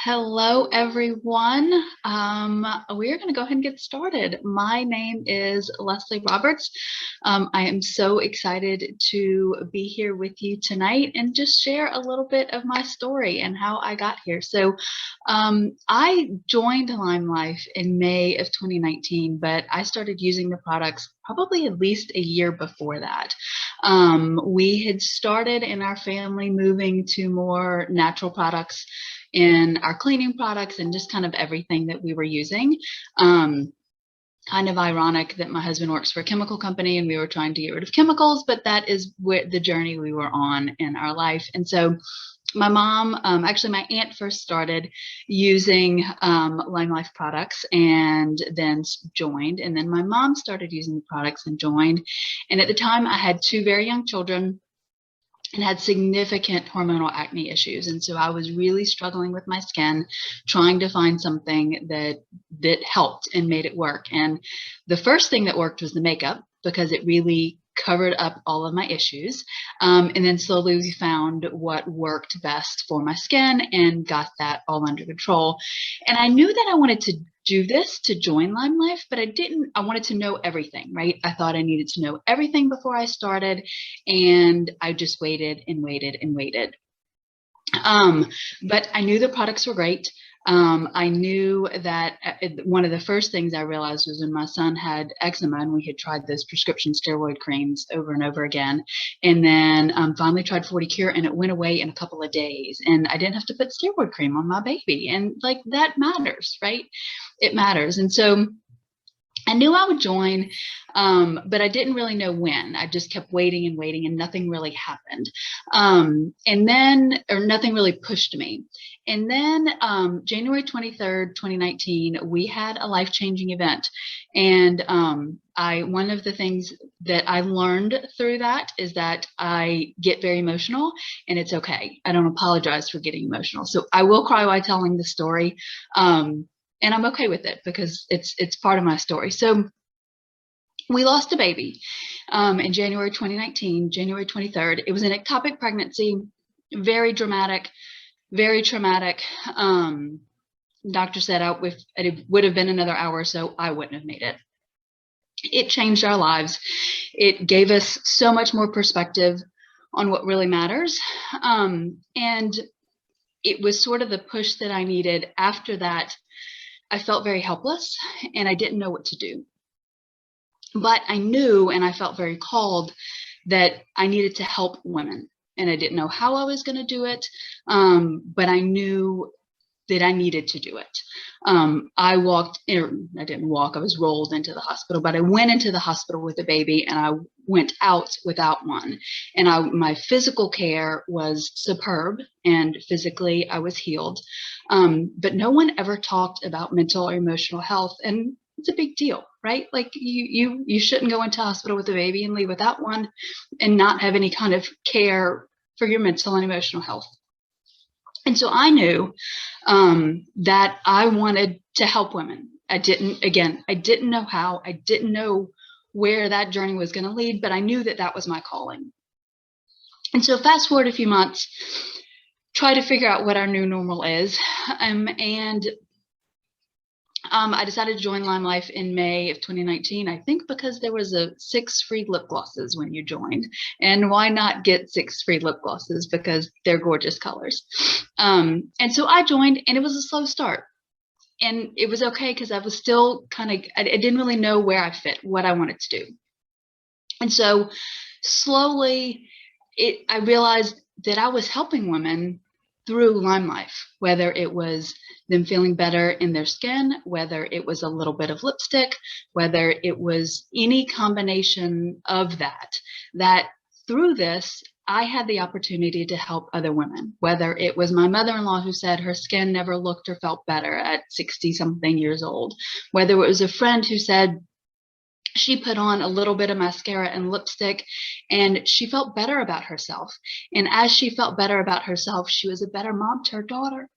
Hello, everyone. We are going to go ahead and get started. My name is Lesley Roberts. I am so excited to be here with you tonight and just share a little bit of my story and how I got here. I joined LimeLife in May of 2019, but I started using the products probably at least a year before that. We had started in our family moving to more natural products in our cleaning products and just kind of everything that we were using. Kind of ironic that my husband works for a chemical company and we were trying to get rid of chemicals, but that is where the journey we were on in our life. And so my mom, actually my aunt first started using LimeLife products and then joined. And then my mom started using the products and joined. And at the time I had two very young children and had significant hormonal acne issues. And so I was really struggling with my skin, trying to find something that helped and made it work. And the first thing that worked was the makeup, because it really covered up all of my issues. And then slowly we found what worked best for my skin and got that all under control. And I knew that I wanted to do this to join LimeLife, but I wanted to know everything, right? I thought I needed to know everything before I started, and I just waited and waited and waited. But I knew the products were great. I knew that one of the first things I realized was when my son had eczema and we had tried those prescription steroid creams over and over again, and then finally tried 40 Cure and it went away in a couple of days and I didn't have to put steroid cream on my baby. And like, that matters, right? It matters. And so I knew I would join, but I didn't really know when. I just kept waiting and waiting and nothing really happened. Nothing really pushed me. And then January 23rd, 2019, we had a life-changing event. And one of the things that I learned through that is that I get very emotional and it's okay. I don't apologize for getting emotional. So I will cry while telling the story. And I'm okay with it because it's part of my story. So we lost a baby in January 2019, January 23rd. It was an ectopic pregnancy, very dramatic, very traumatic. Doctor said it would have been another hour or so, I wouldn't have made it. It changed our lives. It gave us so much more perspective on what really matters. And it was sort of the push that I needed. After that, I felt very helpless and I didn't know what to do. But I knew, and I felt very called, that I needed to help women. And I didn't know how I was going to do it, but I knew that I needed to do it. I didn't walk, I was rolled into the hospital, but I went into the hospital with a baby and I went out without one. And my physical care was superb and physically I was healed. But no one ever talked about mental or emotional health. And it's a big deal, right? Like you shouldn't go into hospital with a baby and leave without one and not have any kind of care for your mental and emotional health. And so I knew that I wanted to help women. I didn't know how, I didn't know where that journey was going to lead, but I knew that that was my calling. And so fast forward a few months, try to figure out what our new normal is. I decided to join LimeLife in May of 2019, I think because there was 6 free lip glosses when you joined. And why not get 6 free lip glosses? Because they're gorgeous colors. And so I joined and it was a slow start. And it was okay because I was still I didn't really know where I fit, what I wanted to do. And so slowly I realized that I was helping women through LimeLife, whether it was them feeling better in their skin, whether it was a little bit of lipstick, whether it was any combination of that through this, I had the opportunity to help other women, whether it was my mother-in-law who said her skin never looked or felt better at 60-something years old, whether it was a friend who said she put on a little bit of mascara and lipstick and she felt better about herself. And as she felt better about herself, she was a better mom to her daughter.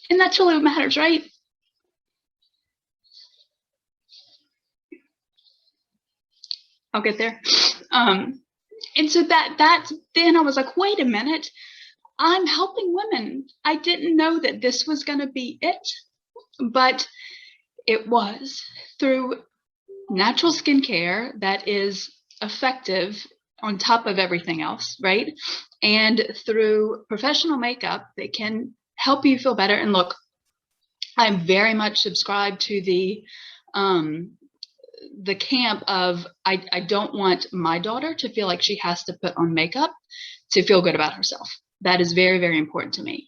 And that's really what matters, right? I'll get there. And so then I was like, wait a minute. I'm helping women. I didn't know that this was going to be it, but it was, through natural skincare that is effective on top of everything else, right? And through professional makeup that can help you feel better. And look, I'm very much subscribed to the camp of I don't want my daughter to feel like she has to put on makeup to feel good about herself. That is very, very important to me.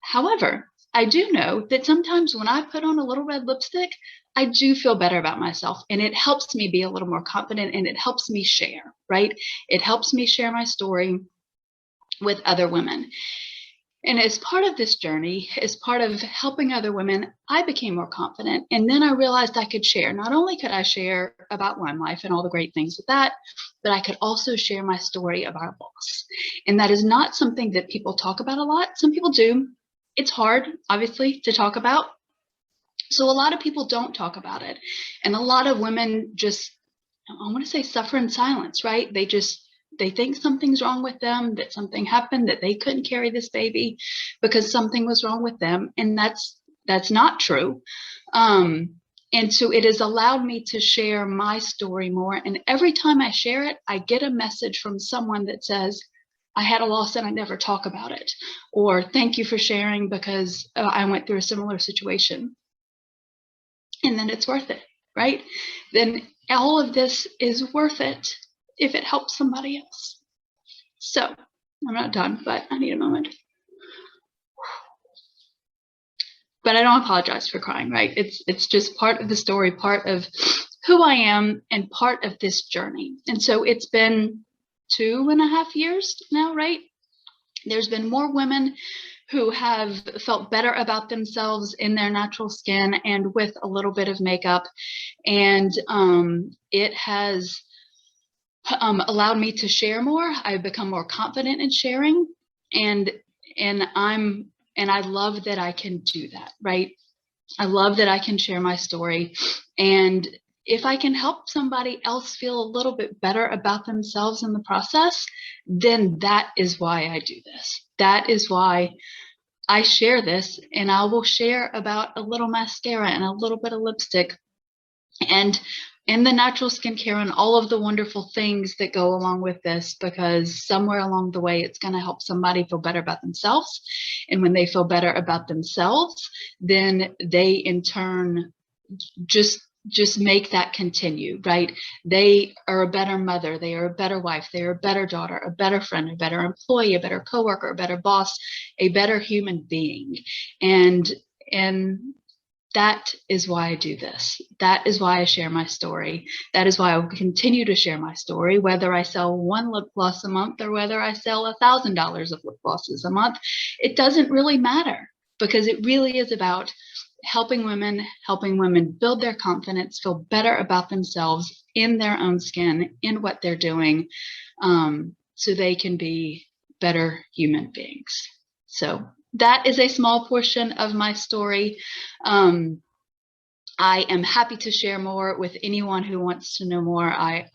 However, I do know that sometimes when I put on a little red lipstick, I do feel better about myself, and it helps me be a little more confident, and it helps me share, right? It helps me share my story with other women. And as part of this journey, as part of helping other women, I became more confident. And then I realized I could share. Not only could I share about LimeLife and all the great things with that, but I could also share my story about loss. And that is not something that people talk about a lot. Some people do. It's hard, obviously, to talk about. So a lot of people don't talk about it. And a lot of women just, I want to say, suffer in silence, right? They think something's wrong with them, that something happened, that they couldn't carry this baby because something was wrong with them. And that's not true. And so it has allowed me to share my story more. And every time I share it, I get a message from someone that says, I had a loss and I never talk about it. Or thank you for sharing because I went through a similar situation. And then it's worth it, right? Then all of this is worth it if it helps somebody else. So I'm not done, but I need a moment. But I don't apologize for crying, right? It's just part of the story, part of who I am, and part of this journey. And so it's been 2.5 years now, right? There's been more women who have felt better about themselves in their natural skin and with a little bit of makeup. And it has allowed me to share more. I've become more confident in sharing, and I love that I can do that, right? I love that I can share my story. And if I can help somebody else feel a little bit better about themselves in the process, then that is why I do this. That is why I share this, and I will share about a little mascara and a little bit of lipstick and the natural skincare and all of the wonderful things that go along with this, because somewhere along the way, it's going to help somebody feel better about themselves. And when they feel better about themselves, then they in turn just make that continue, right? They are a better mother, they are a better wife, they are a better daughter, a better friend, a better employee, a better coworker, a better boss, a better human being. And that is why I do this. That is why I share my story. That is why I will continue to share my story, whether I sell one lip gloss a month or whether I sell $1,000 of lip glosses a month. It doesn't really matter, because it really is about helping women build their confidence, feel better about themselves in their own skin, in what they're doing, so they can be better human beings. So that is a small portion of my story. I am happy to share more with anyone who wants to know more. I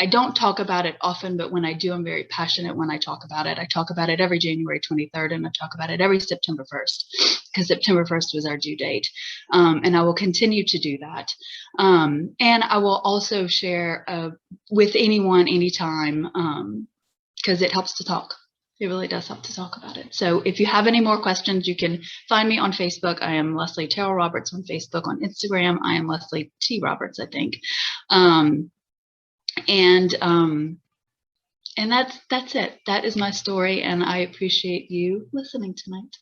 don't talk about it often, but when I do, I'm very passionate when I talk about it. I talk about it every January 23rd, and I talk about it every September 1st, because September 1st was our due date. And I will continue to do that. And I will also share with anyone, anytime, because it helps to talk. It really does help to talk about it. So if you have any more questions, you can find me on Facebook. I am Lesley Terrell Roberts on Facebook. On Instagram, I am Lesley T. Roberts, I think. And that's it. That is my story, and I appreciate you listening tonight.